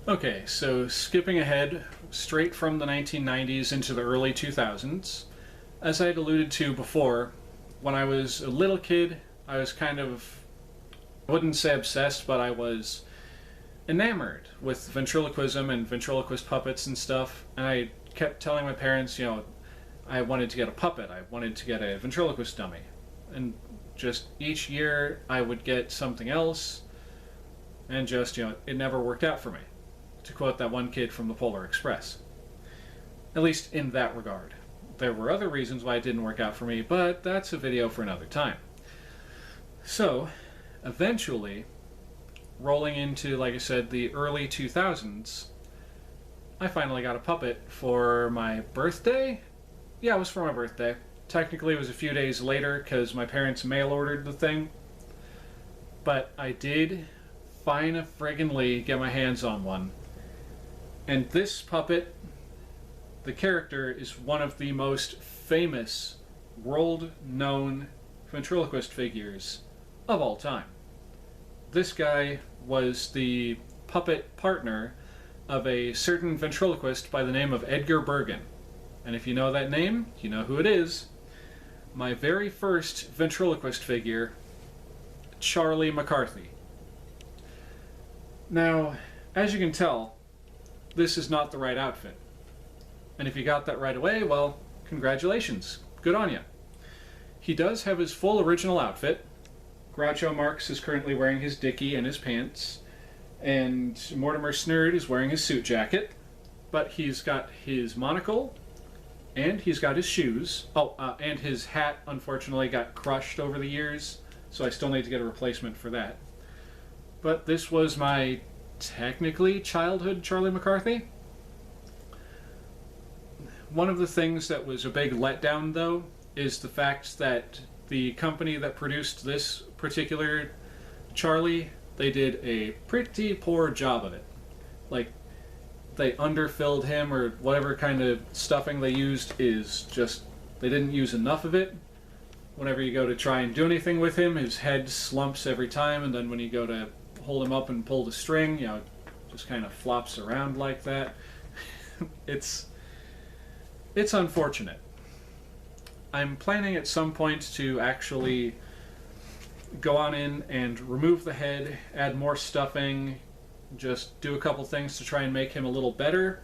Okay, so skipping ahead straight from the 1990s into the early 2000s, as I had alluded to before, when I was a little kid, I was kind of, I wouldn't say obsessed, but I was enamored with ventriloquism and ventriloquist puppets and stuff, and I kept telling my parents, I wanted to get a puppet, I wanted to get a ventriloquist dummy, and just each year I would get something else, and just, it never worked out for me, to quote that one kid from the Polar Express. At least in that regard. There were other reasons why it didn't work out for me, but that's a video for another time. So, eventually, rolling into, like I said, the early 2000s, I finally got a puppet for my birthday? Yeah, it was for my birthday. Technically it was a few days later because my parents mail ordered the thing. But I did fine-friggin-ly get my hands on one. And this puppet, the character, is one of the most famous world-known ventriloquist figures of all time. This guy was the puppet partner of a certain ventriloquist by the name of Edgar Bergen. And if you know that name, you know who it is. My very first ventriloquist figure, Charlie McCarthy. Now, as you can tell, this is not the right outfit. And if you got that right away, well, congratulations. Good on you. He does have his full original outfit. Groucho Marx is currently wearing his dickie and his pants, and Mortimer Snerd is wearing his suit jacket, but he's got his monocle, and he's got his shoes. Oh, and his hat, unfortunately, got crushed over the years, so I still need to get a replacement for that. But this was my, technically, childhood Charlie McCarthy. One of the things that was a big letdown, though, is the fact that the company that produced this particular Charlie, they did a pretty poor job of it. Like, they underfilled him, or whatever kind of stuffing they used is just, they didn't use enough of it. Whenever you go to try and do anything with him, his head slumps every time, and then when you go to hold him up and pull the string, it just kind of flops around like that. It's unfortunate. I'm planning at some point to actually go on in and remove the head, add more stuffing, just do a couple things to try and make him a little better,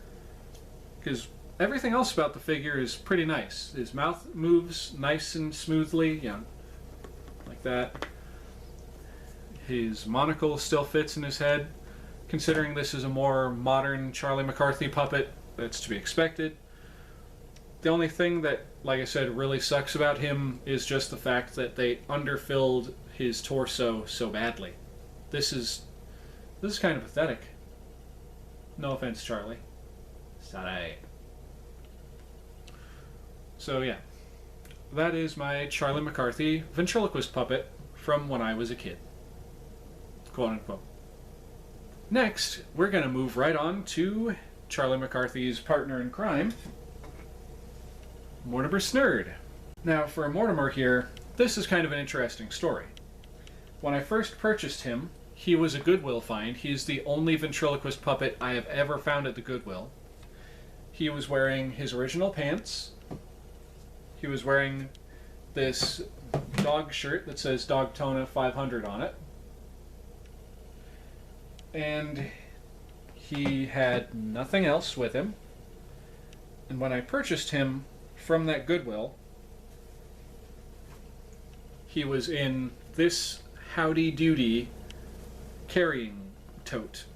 because everything else about the figure is pretty nice. His mouth moves nice and smoothly, like that. His monocle still fits in his head. Considering this is a more modern Charlie McCarthy puppet, that's to be expected. The only thing that, like I said, really sucks about him is just the fact that they underfilled his torso so badly. This is kind of pathetic. No offense, Charlie. Sorry. So yeah, that is my Charlie McCarthy ventriloquist puppet from when I was a kid. Quote unquote. Next, we're going to move right on to Charlie McCarthy's partner in crime, Mortimer Snerd. Now, for Mortimer here, this is kind of an interesting story. When I first purchased him, he was a Goodwill find. He's the only ventriloquist puppet I have ever found at the Goodwill. He was wearing his original pants. He was wearing this dog shirt that says Dogtona 500 on it. And he had nothing else with him. And when I purchased him from that Goodwill, he was in this Howdy Doody carrying tote.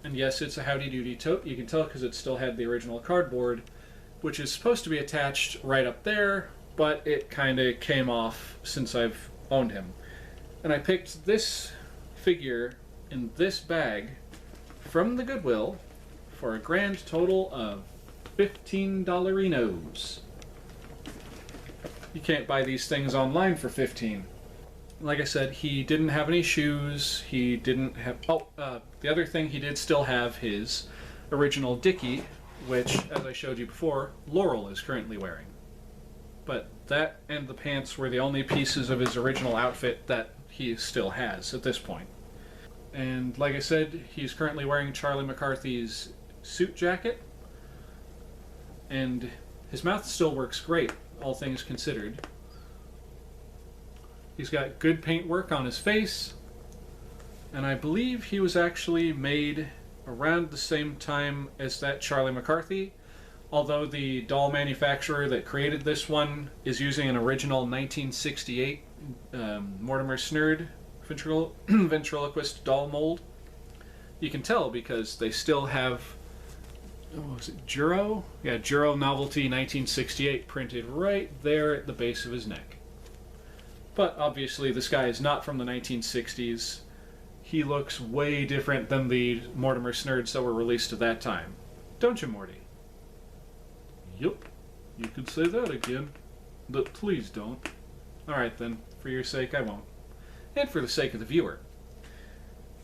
And yes, it's a Howdy Doody tote. You can tell because it still had the original cardboard, which is supposed to be attached right up there, but it kind of came off since I've owned him. And I picked this figure in this bag from the Goodwill for a grand total of $15-inos. You can't buy these things online for $15. Like I said, he didn't have any shoes. He didn't have... the other thing, he did still have his original dickie, which, as I showed you before, Laurel is currently wearing. But that and the pants were the only pieces of his original outfit that he still has at this point. And like I said, he's currently wearing Charlie McCarthy's suit jacket. And his mouth still works great, all things considered. He's got good paintwork on his face. And I believe he was actually made around the same time as that Charlie McCarthy, although the doll manufacturer that created this one is using an original 1968 Mortimer Snerd ventriloquist doll mold. You can tell because they still have, oh, is it Juro? Yeah, Juro Novelty 1968 printed right there at the base of his neck. But obviously this guy is not from the 1960s. He looks way different than the Mortimer Snerds that were released at that time. Don't you, Morty? Yup. You could say that again. But please don't. Alright then. For your sake, I won't. And for the sake of the viewer.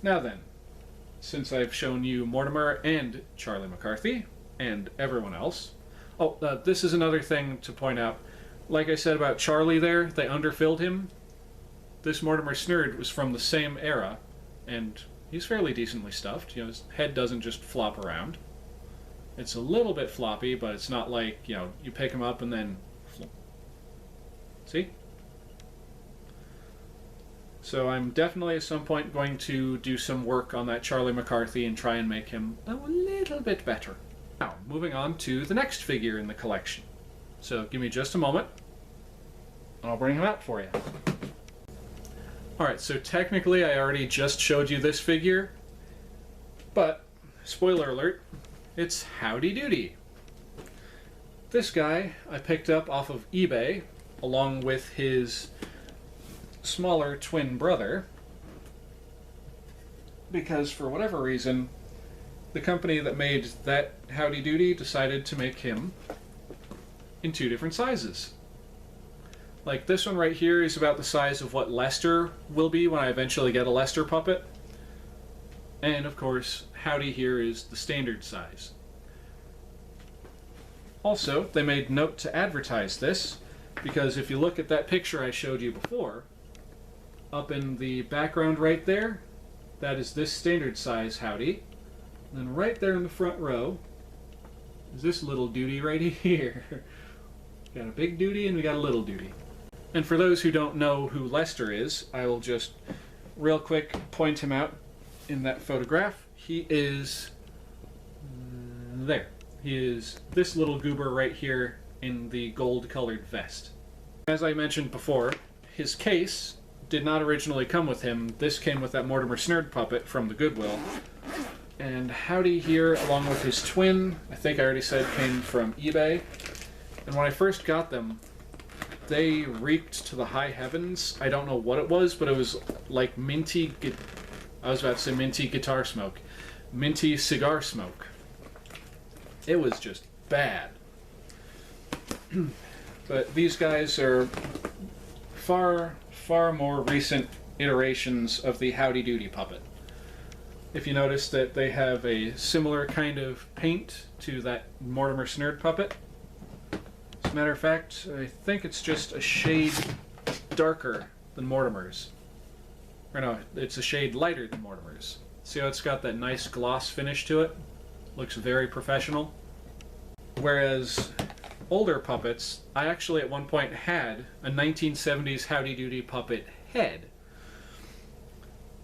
Now then, since I've shown you Mortimer and Charlie McCarthy, and everyone else... Oh, this is another thing to point out. Like I said about Charlie there, they underfilled him. This Mortimer Snerd was from the same era. And he's fairly decently stuffed. You know, his head doesn't just flop around. It's a little bit floppy, but it's not like, you know, you pick him up and then flop. See? So I'm definitely at some point going to do some work on that Charlie McCarthy and try and make him a little bit better. Now, moving on to the next figure in the collection. So give me just a moment, and I'll bring him out for you. Alright, so technically I already just showed you this figure, but, spoiler alert, it's Howdy Doody. This guy I picked up off of eBay, along with his smaller twin brother, because for whatever reason, the company that made that Howdy Doody decided to make him in two different sizes. Like this one right here is about the size of what Lester will be when I eventually get a Lester puppet. And of course, Howdy here is the standard size. Also, they made note to advertise this, because if you look at that picture I showed you before, up in the background right there, that is this standard size Howdy. And then right there in the front row is this little Doody right here. Got a big Doody and we got a little Doody. And for those who don't know who Lester is, I will just real quick point him out in that photograph. He is there. He is this little goober right here in the gold-colored vest. As I mentioned before, his case did not originally come with him. This came with that Mortimer Snerd puppet from the Goodwill. And Howdy here, along with his twin, I think I already said came from eBay. And when I first got them, they reeked to the high heavens. I don't know what it was, but it was like minty... I was about to say minty guitar smoke. Minty cigar smoke. It was just bad. But these guys are far more recent iterations of the Howdy Doody puppet. If you notice that they have a similar kind of paint to that Mortimer Snerd puppet. As a matter of fact, I think it's just a shade darker than Mortimer's. Or no, it's a shade lighter than Mortimer's. See how it's got that nice gloss finish to it? Looks very professional. Whereas older puppets, I actually at one point had a 1970s Howdy Doody puppet head.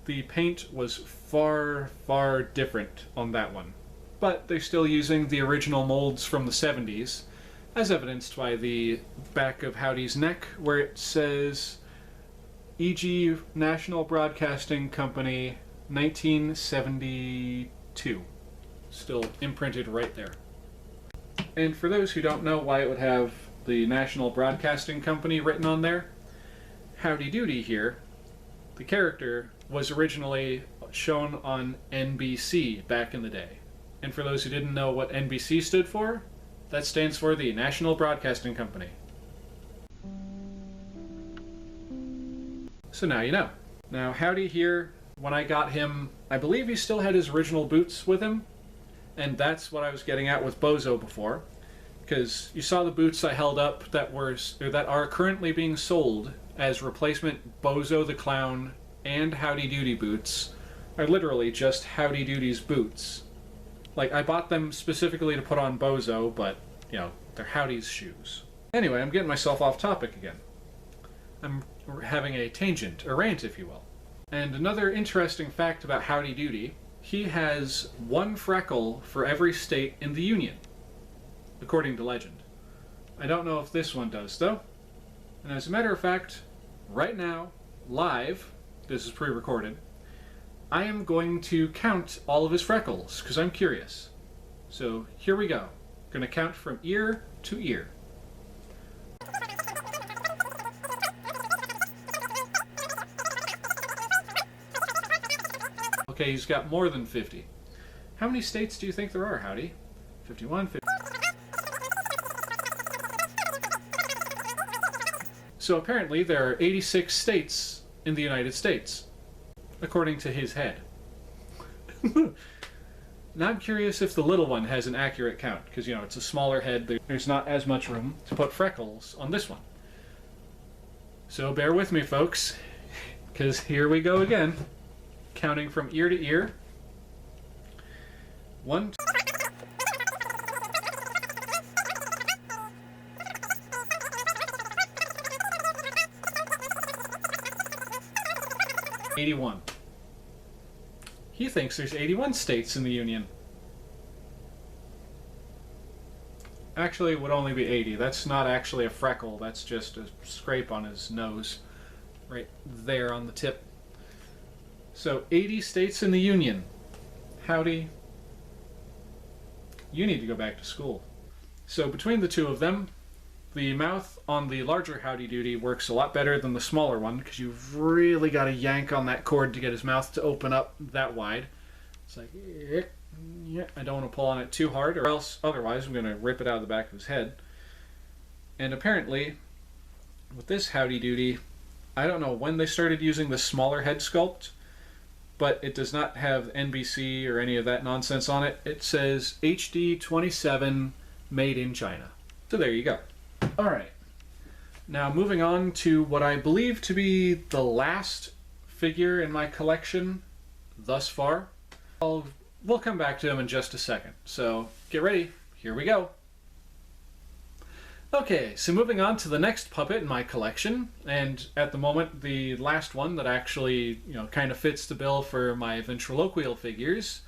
The paint was far different on that one. But they're still using the original molds from the 70s, as evidenced by the back of Howdy's neck, where it says E.G. National Broadcasting Company 1972. Still imprinted right there. And for those who don't know why it would have the National Broadcasting Company written on there, Howdy Doody here, the character, was originally shown on NBC back in the day. And for those who didn't know what NBC stood for, that stands for the National Broadcasting Company. So now you know. Now Howdy here, when I got him, I believe he still had his original boots with him, and that's what I was getting at with Bozo before, because you saw the boots I held up that are currently being sold as replacement Bozo the Clown and Howdy Doody boots are literally just Howdy Doody's boots. Like, I bought them specifically to put on Bozo, but, you know, they're Howdy's shoes. Anyway, I'm getting myself off topic again. I'm having a tangent, a rant, if you will. And another interesting fact about Howdy Doody, he has one freckle for every state in the Union, according to legend. I don't know if this one does, though. And as a matter of fact, right now, live, this is pre-recorded, I am going to count all of his freckles, because I'm curious. So here we go. Going to count from ear to ear. Okay, he's got more than 50. How many states do you think there are, Howdy? 51, 50. So apparently there are 86 states in the United States, according to his head. Now I'm curious if the little one has an accurate count, because, you know, it's a smaller head, there's not as much room to put freckles on this one. So bear with me, folks, because here we go again. Counting from ear to ear. 1, 2, 81. He thinks there's 81 states in the Union. Actually, it would only be 80. That's not actually a freckle, that's just a scrape on his nose. Right there on the tip. So, 80 states in the Union. Howdy. You need to go back to school. So, between the two of them, the mouth on the larger Howdy Doody works a lot better than the smaller one, because you've really got to yank on that cord to get his mouth to open up that wide. It's like, yeah, I don't want to pull on it too hard, or else, otherwise, I'm going to rip it out of the back of his head. And apparently, with this Howdy Doody, I don't know when they started using the smaller head sculpt, but it does not have NBC or any of that nonsense on it. It says HD 27 made in China. So there you go. Alright. Now moving on to what I believe to be the last figure in my collection thus far. We'll come back to him in just a second. So get ready. Here we go. Okay, so moving on to the next puppet in my collection, and at the moment the last one that actually, you know, kind of fits the bill for my ventriloquial figures,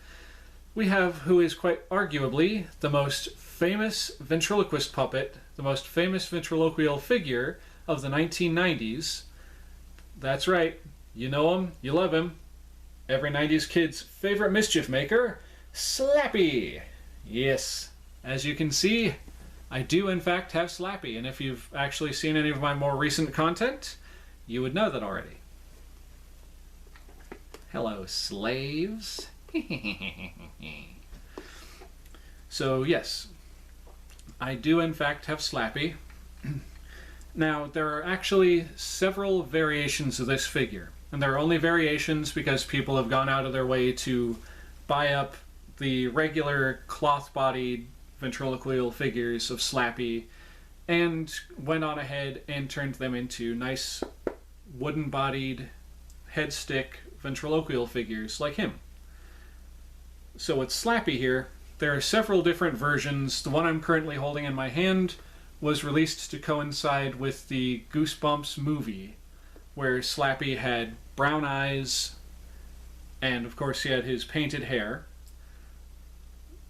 we have who is quite arguably the most famous ventriloquist puppet, the most famous ventriloquial figure of the 1990s. That's right, you know him, you love him. Every 90s kid's favorite mischief maker, Slappy! Yes, as you can see, I do in fact have Slappy, and if you've actually seen any of my more recent content, you would know that already. Hello, slaves. So yes, I do in fact have Slappy. Now, there are actually several variations of this figure, and there are only variations because people have gone out of their way to buy up the regular cloth-bodied ventriloquial figures of Slappy and went on ahead and turned them into nice wooden-bodied head-stick ventriloquial figures like him. So with Slappy here, there are several different versions. The one I'm currently holding in my hand was released to coincide with the Goosebumps movie, where Slappy had brown eyes and of course he had his painted hair.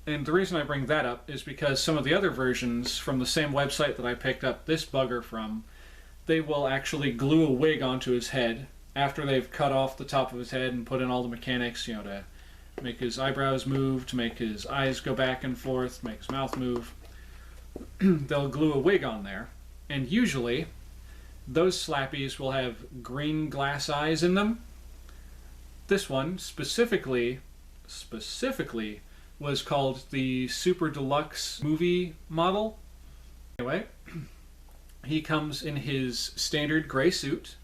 And the reason I bring that up is because some of the other versions from the same website that I picked up this bugger from, they will actually glue a wig onto his head after they've cut off the top of his head and put in all the mechanics, you know, to make his eyebrows move, to make his eyes go back and forth, make his mouth move. They'll glue a wig on there, and usually those Slappies will have green glass eyes in them. This one specifically was called the Super Deluxe movie model. Anyway, he comes in his standard gray suit.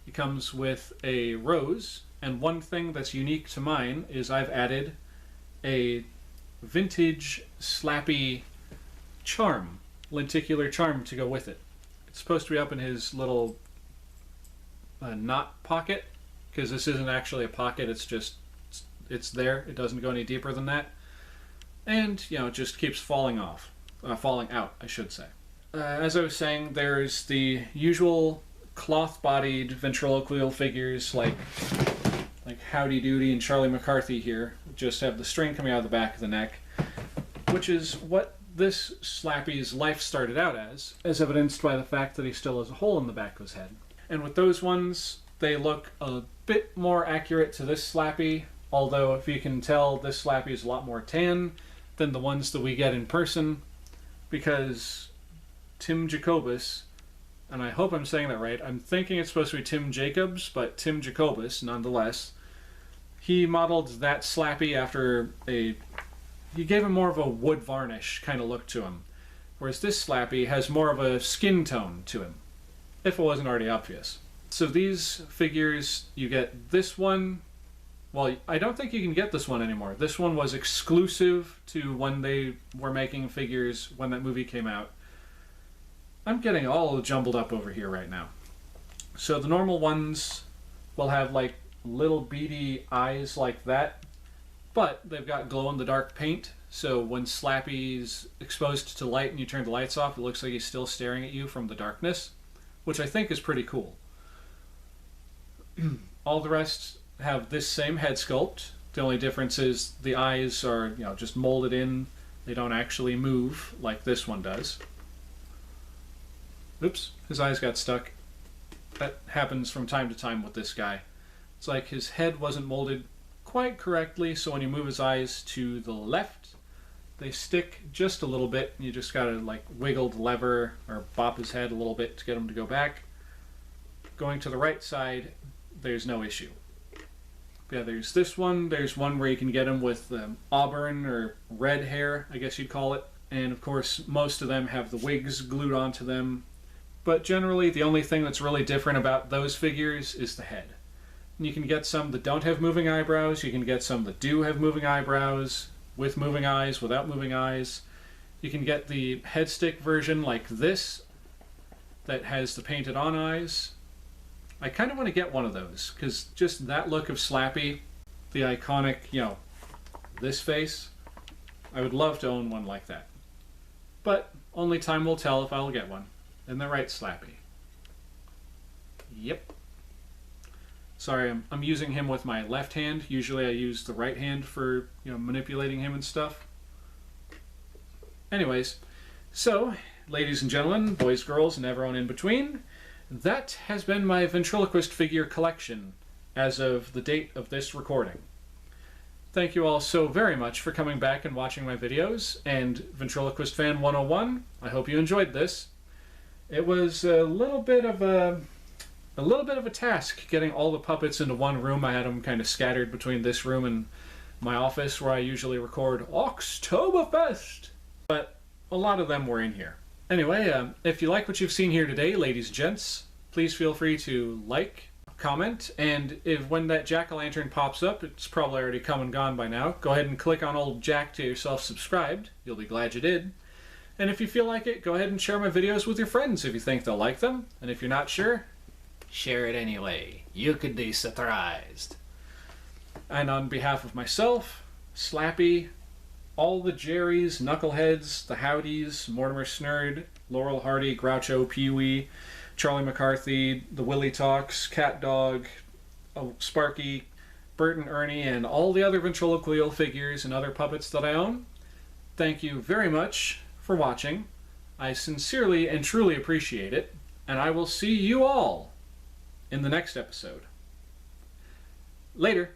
He comes with a rose, and one thing that's unique to mine is I've added a vintage Slappy charm, lenticular charm to go with it. It's supposed to be up in his little knot pocket, because this isn't actually a pocket, it's just it's there. It doesn't go any deeper than that. And, you know, it just keeps falling off. Falling out, I should say. As I was saying, there's the usual cloth-bodied ventriloquial figures like Howdy Doody and Charlie McCarthy here. Just have the string coming out of the back of the neck, which is what this Slappy's life started out as evidenced by the fact that he still has a hole in the back of his head. And with those ones, they look a bit more accurate to this Slappy, although if you can tell, this Slappy is a lot more tan than the ones that we get in person, because Tim Jacobus, and I hope I'm saying that right, I'm thinking it's supposed to be Tim Jacobs, but Tim Jacobus nonetheless, he modeled that Slappy after he gave him more of a wood varnish kind of look to him, whereas this Slappy has more of a skin tone to him, if it wasn't already obvious. So these figures, you get this one. Well, I don't think you can get this one anymore. This one was exclusive to when they were making figures when that movie came out. I'm getting all jumbled up over here right now. So the normal ones will have like little beady eyes like that, but they've got glow-in-the-dark paint, so when Slappy's exposed to light and you turn the lights off, it looks like he's still staring at you from the darkness, which I think is pretty cool. All the rest have this same head sculpt. The only difference is the eyes are, you know, just molded in. They don't actually move like this one does. Oops, his eyes got stuck. That happens from time to time with this guy. It's like his head wasn't molded quite correctly, so when you move his eyes to the left, they stick just a little bit. You just gotta like wiggle the lever or bop his head a little bit to get him to go back. Going to the right side, there's no issue. Yeah, there's this one. There's one where you can get him with auburn or red hair, I guess you'd call it. And of course, most of them have the wigs glued onto them. But generally, the only thing that's really different about those figures is the head. And you can get some that don't have moving eyebrows. You can get some that do have moving eyebrows, with moving eyes, without moving eyes. You can get the head stick version like this, that has the painted on eyes. I kind of want to get one of those, because just that look of Slappy, the iconic, you know, this face, I would love to own one like that. But only time will tell if I'll get one. And the right Slappy. Yep. Sorry, I'm using him with my left hand. Usually I use the right hand for, you know, manipulating him and stuff. Anyways, so, ladies and gentlemen, boys, girls, and everyone in between, that has been my Ventriloquist figure collection as of the date of this recording. Thank you all so very much for coming back and watching my videos, and Ventriloquist Fan 101, I hope you enjoyed this. It was a little bit of a task getting all the puppets into one room. I had them kind of scattered between this room and my office where I usually record Oktoberfest, but a lot of them were in here. Anyway, if you like what you've seen here today, ladies and gents, please feel free to like, comment, and if when that jack-o'-lantern pops up, it's probably already come and gone by now, go ahead and click on old Jack to yourself subscribed. You'll be glad you did. And if you feel like it, go ahead and share my videos with your friends if you think they'll like them. And if you're not sure, share it anyway. You could be surprised. And on behalf of myself, Slappy, all the Jerrys, Knuckleheads, the Howdies, Mortimer Snerd, Laurel Hardy, Groucho, Pee-wee, Charlie McCarthy, the Willie Talks, Cat Dog, Sparky, Bert and Ernie, and all the other ventriloquial figures and other puppets that I own, thank you very much for watching. I sincerely and truly appreciate it, and I will see you all in the next episode. Later.